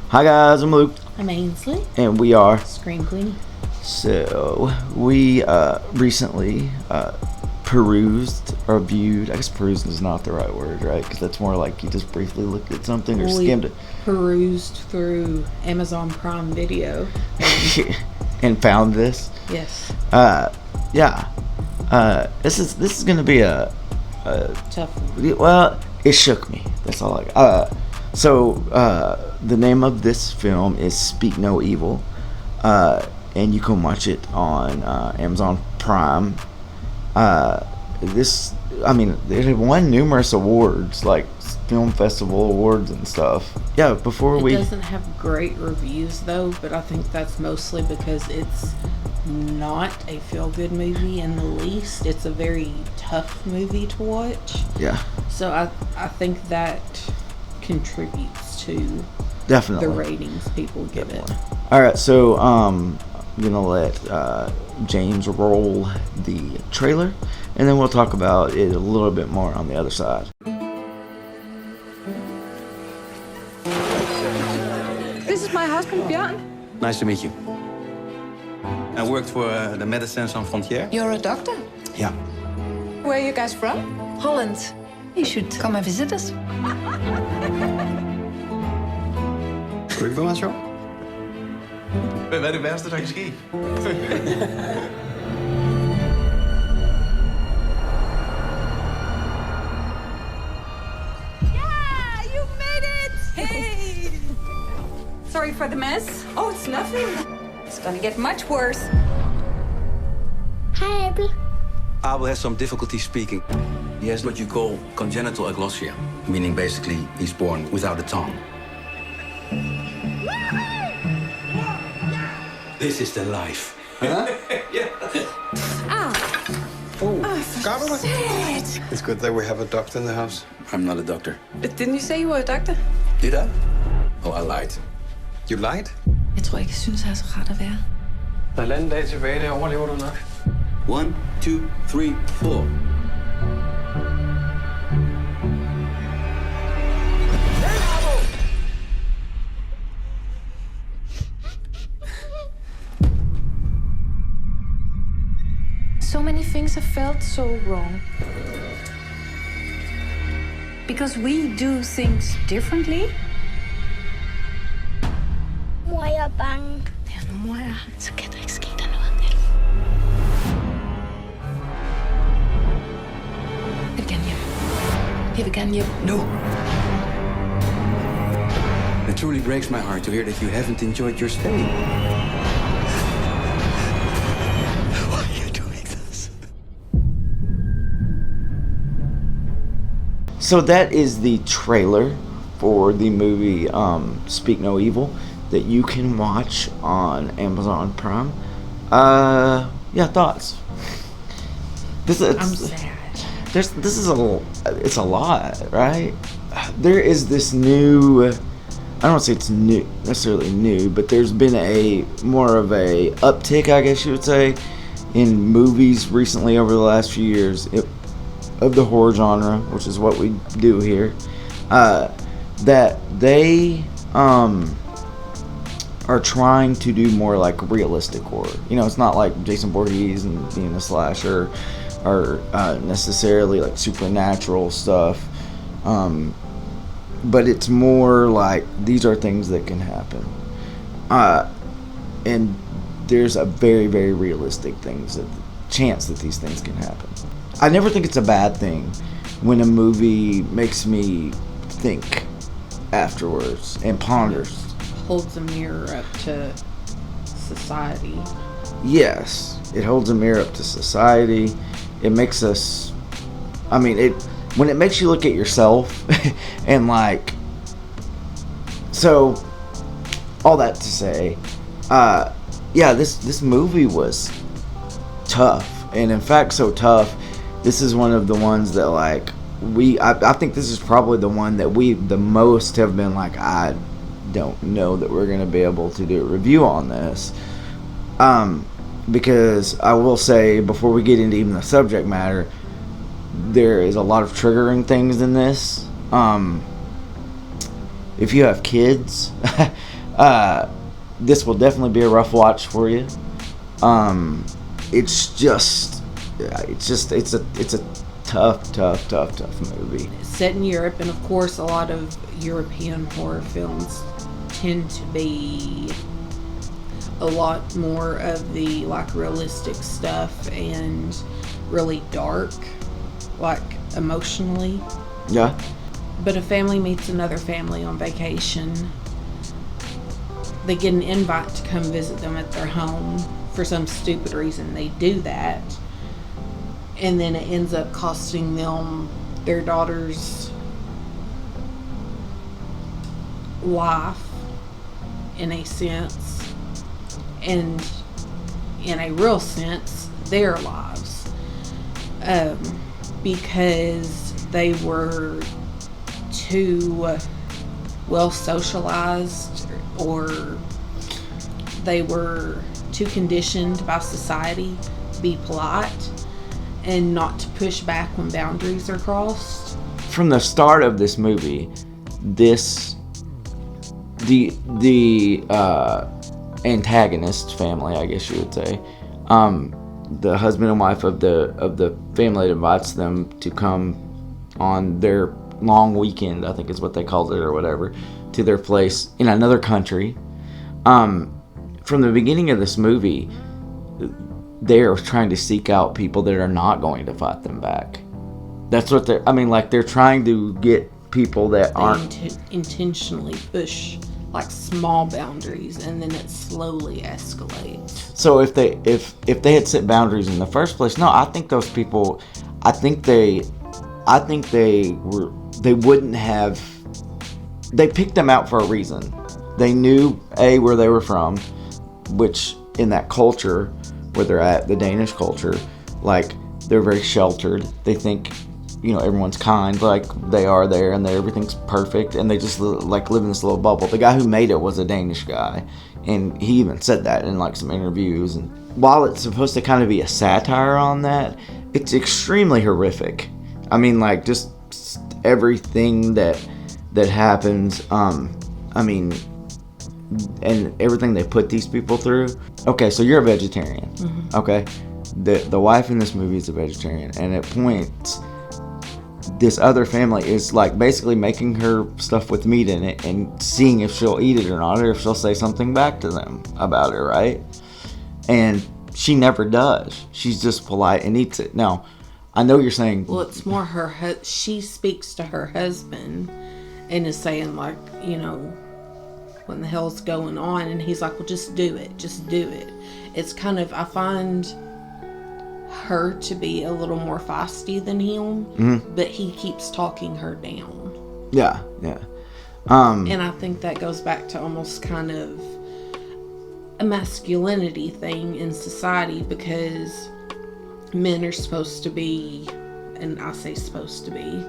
Hi guys, I'm Luke, I'm Ainsley. and we are. Scream Queenie. So we recently perused or viewed. I guess perused is not the right word, right? Because that's more like you just briefly looked at something or skimmed it. Perused through Amazon Prime Video. And found this. Yes. Yeah. This is gonna be a Tough one. well. It shook me. That's all I. So the name of this film is Speak No Evil, and you can watch it on Amazon Prime. It won numerous awards, like film festival awards and stuff. Yeah, It doesn't have great reviews though, but I think that's mostly because it's not a feel-good movie in the least. It's a very tough movie to watch. Yeah. So I think that contributes to Definitely the ratings people give it. All right, so I'm gonna let James roll the trailer, and then we'll talk about it a little bit more on the other side. This is my husband, Björn. Nice to meet you. I worked for the Médecins Sans Frontières. You're a doctor? Yeah. Where are you guys from? Holland. You should come and visit us. Goede informatie. Ben bij de beste dat je ski. Yeah, you made it! Hey! Sorry for the mess. Oh, it's nothing. It's gonna get much worse. Hi, Abby. Abel has some difficulty speaking. He has what you call congenital aglossia, meaning basically he's born without a tongue. This is the life. Huh? It's good that we have a doctor in the house. I'm not a doctor. Didn't you say you were a doctor? Did I? Oh, I lied. You lied? Jeg tror ikke, jeg synes, det er så rart at være. Der er halvanden dag tilbage, det overlever du nok. 1, 2, 3, 4. So many things have felt so wrong. Because we do things differently. Mor, jeg er bange. Ja, nu mor jeg, så kan der ikke ske der noget. Jeg vil gerne hjem. Jeg vil gerne hjem. No. It truly breaks my heart to hear that you haven't enjoyed your stay. Why are you doing this? So that is the trailer for the movie Speak No Evil that you can watch on Amazon Prime. Yeah, thoughts. I'm sad. It's a lot, right? There is this new, I don't want to say it's new, necessarily new, but there's been a more of a uptick, I guess you would say, in movies recently over the last few years of the horror genre, which is what we do here, that they are trying to do more like realistic horror. You know, it's not like Jason Voorhees and being a slasher or necessarily like supernatural stuff, but it's more like these are things that can happen, and there's a very, very realistic chance that these things can happen. I never think it's a bad thing when a movie makes me think afterwards and ponders. Holds a mirror up to society. Yes, it holds a mirror up to society. It makes us, when it makes you look at yourself and like, so all that to say, this movie was tough, and in fact so tough, this is one of the ones that like I think this is probably the one that we the most have been like, I don't know that we're going to be able to do a review on this, because I will say, before we get into even the subject matter, there is a lot of triggering things in this. If you have kids, This will definitely be a rough watch for you. It's a tough movie. Set in Europe, and of course, a lot of European horror films tend to be a lot more of the like realistic stuff and really dark, like emotionally. Yeah. But a family meets another family on vacation. They get an invite to come visit them at their home. For some stupid reason, they do that. And then it ends up costing them their daughter's life, in a sense. And in a real sense, their lives. Because they were too well socialized, or they were too conditioned by society to be polite and not to push back when boundaries are crossed. From the start of this movie, the antagonist family, I guess you would say, the husband and wife of the family that invites them to come on their long weekend, I think is what they called it or whatever, to their place in another country. From the beginning of this movie, they're trying to seek out people that are not going to fight them back. That's what they're trying to get people that aren't intentionally push like small boundaries, and then it slowly escalates. So if they had set boundaries in the first place, no, I think those people, they wouldn't have. They picked them out for a reason. They knew where they were from, which in that culture where they're at, the Danish culture, like they're very sheltered. They think, everyone's kind, like they are there, and everything's perfect, and they just like live in this little bubble. The guy who made it was a Danish guy, and he even said that in like some interviews. And while it's supposed to kind of be a satire on that, it's extremely horrific. I mean, like just everything that happens. And everything they put these people through. Okay, so you're a vegetarian. Mm-hmm. Okay, the wife in this movie is a vegetarian, and at points, this other family is like basically making her stuff with meat in it and seeing if she'll eat it or not, or if she'll say something back to them about it, right? And she never does. She's just polite and eats it. Now, I know you're saying, well, it's more she speaks to her husband and is saying like, what the hell's going on? And he's like, well, just do it. It's kind of, I find her to be a little more feisty than him, mm-hmm. but he keeps talking her down. Yeah. And I think that goes back to almost kind of a masculinity thing in society, because men are supposed to be, and I say supposed to be,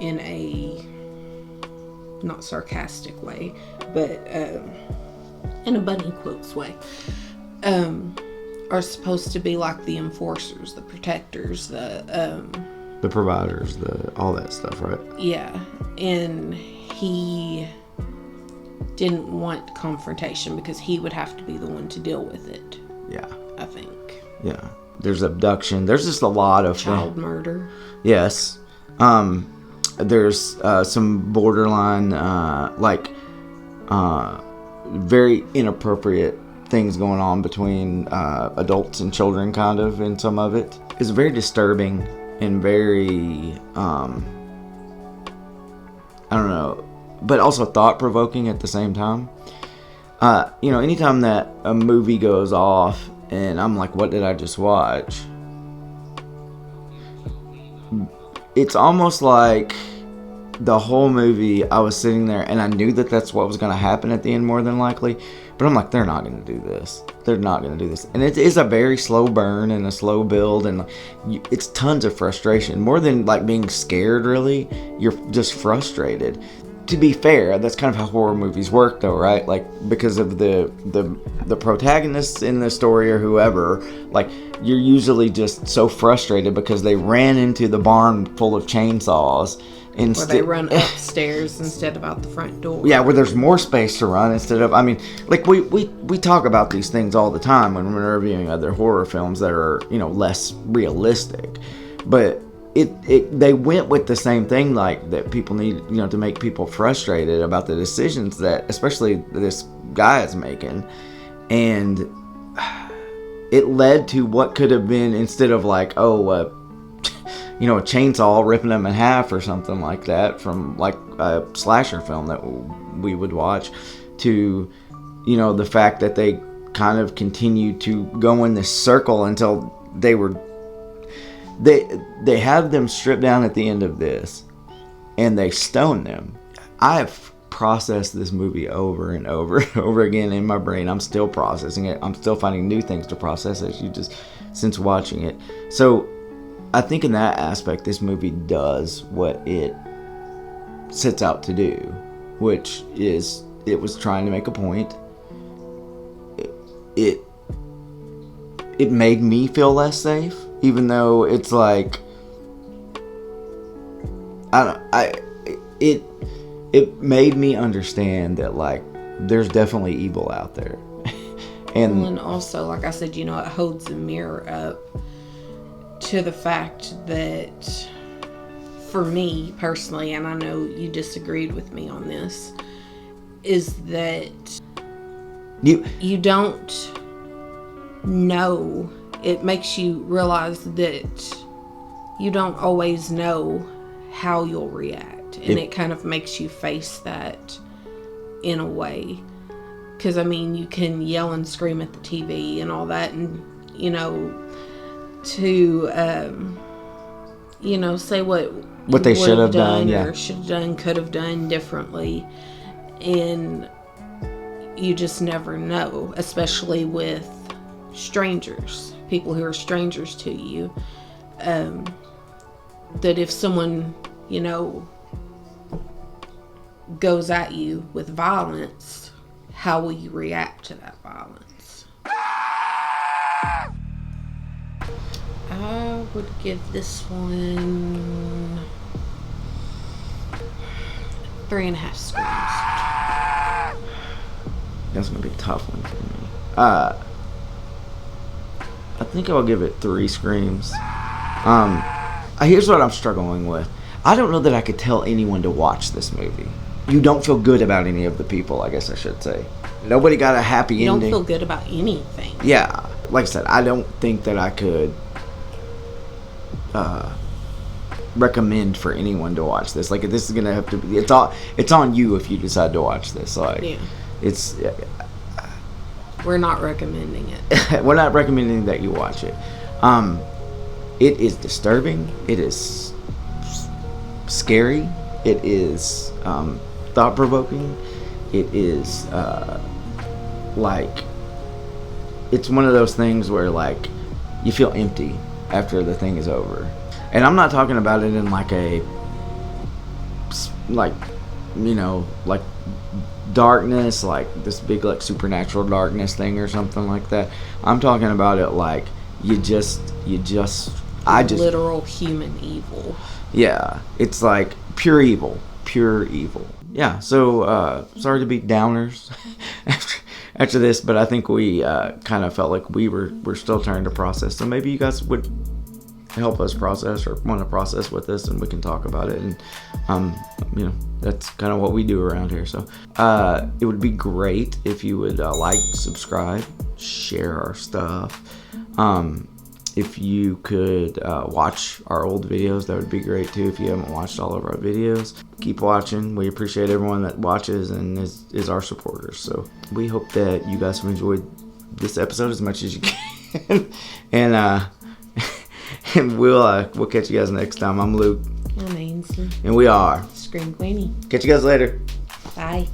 in a not sarcastic way, but in a bunny quotes way, are supposed to be like the enforcers, the protectors, the providers, all that stuff, right? Yeah, and he didn't want confrontation because he would have to be the one to deal with it. Yeah, I think. Yeah, there's abduction. There's just a lot of child murder. Yes. There's some borderline, very inappropriate things going on between adults and children, kind of, in some of it. It's very disturbing and very, I don't know, but also thought-provoking at the same time. Anytime that a movie goes off and I'm like, what did I just watch? It's almost like the whole movie I was sitting there and I knew that that's what was going to happen at the end, more than likely. But I'm like, they're not going to do this. They're not going to do this. And it is a very slow burn and a slow build. And it's tons of frustration. More than like being scared, really. You're just frustrated. To be fair, that's kind of how horror movies work, though, right? Like, because of the protagonists in the story or whoever, like, you're usually just so frustrated because they ran into the barn full of chainsaws Where they run upstairs instead of out the front door. Yeah, where there's more space to run instead of, I mean, like we talk about these things all the time when we're reviewing other horror films that are, you know, less realistic. But they went with the same thing, like that people need, you know, to make people frustrated about the decisions that especially this guy is making. And it led to what could have been, instead of like, you know, a chainsaw ripping them in half or something like that from like a slasher film that we would watch, to, you know, the fact that they kind of continued to go in this circle until they had them stripped down at the end of this and they stoned them. I've processed this movie over and over and over again in my brain. I'm still processing it. I'm still finding new things to process since watching it. So I think in that aspect, this movie does what it sets out to do, which is it was trying to make a point. It made me feel less safe, even though it's like it made me understand that like there's definitely evil out there. And also, like I said, you know, it holds a mirror up to the fact that, for me personally, and I know you disagreed with me on this, is that you don't know. It makes you realize that you don't always know how you'll react, and it kind of makes you face that in a way. Because I mean, you can yell and scream at the TV and all that, and you know, to you know, say what they should have done, or should have done, could have done differently, and you just never know, especially with strangers, people who are strangers to you, that if someone, you know, goes at you with violence, how will you react to that violence? I would give this one 3.5 screams. That's gonna be a tough one for me. I think I'll give it 3 screams. Here's what I'm struggling with. I don't know that I could tell anyone to watch this movie. You don't feel good about any of the people, I guess I should say. Nobody got a happy ending. You don't feel good about anything. Yeah. Like I said, I don't think that I could recommend for anyone to watch this. Like, this is going to have to be... It's on you if you decide to watch this. Like, yeah. It's... We're not recommending it. We're not recommending that you watch it. It is disturbing. It is scary. It is thought-provoking. It is like, it's one of those things where like you feel empty after the thing is over. And I'm not talking about it in like a, like, you know, like darkness, like this big like supernatural darkness thing or something like that. I'm talking about it like literal human evil. Yeah, it's like pure evil. Yeah, so sorry to be downers after this, but I think we kind of felt like we're still trying to process. So maybe you guys would help us process or want to process with us, and we can talk about it. And you know, that's kind of what we do around here. So it would be great if you would like, subscribe, share our stuff. If you could watch our old videos, that would be great too. If you haven't watched all of our videos, keep watching. We appreciate everyone that watches and is our supporters. So we hope that you guys have enjoyed this episode as much as you can. And we'll catch you guys next time. I'm Luke. I'm Ainsley. And we are Scream Queenie. Catch you guys later. Bye.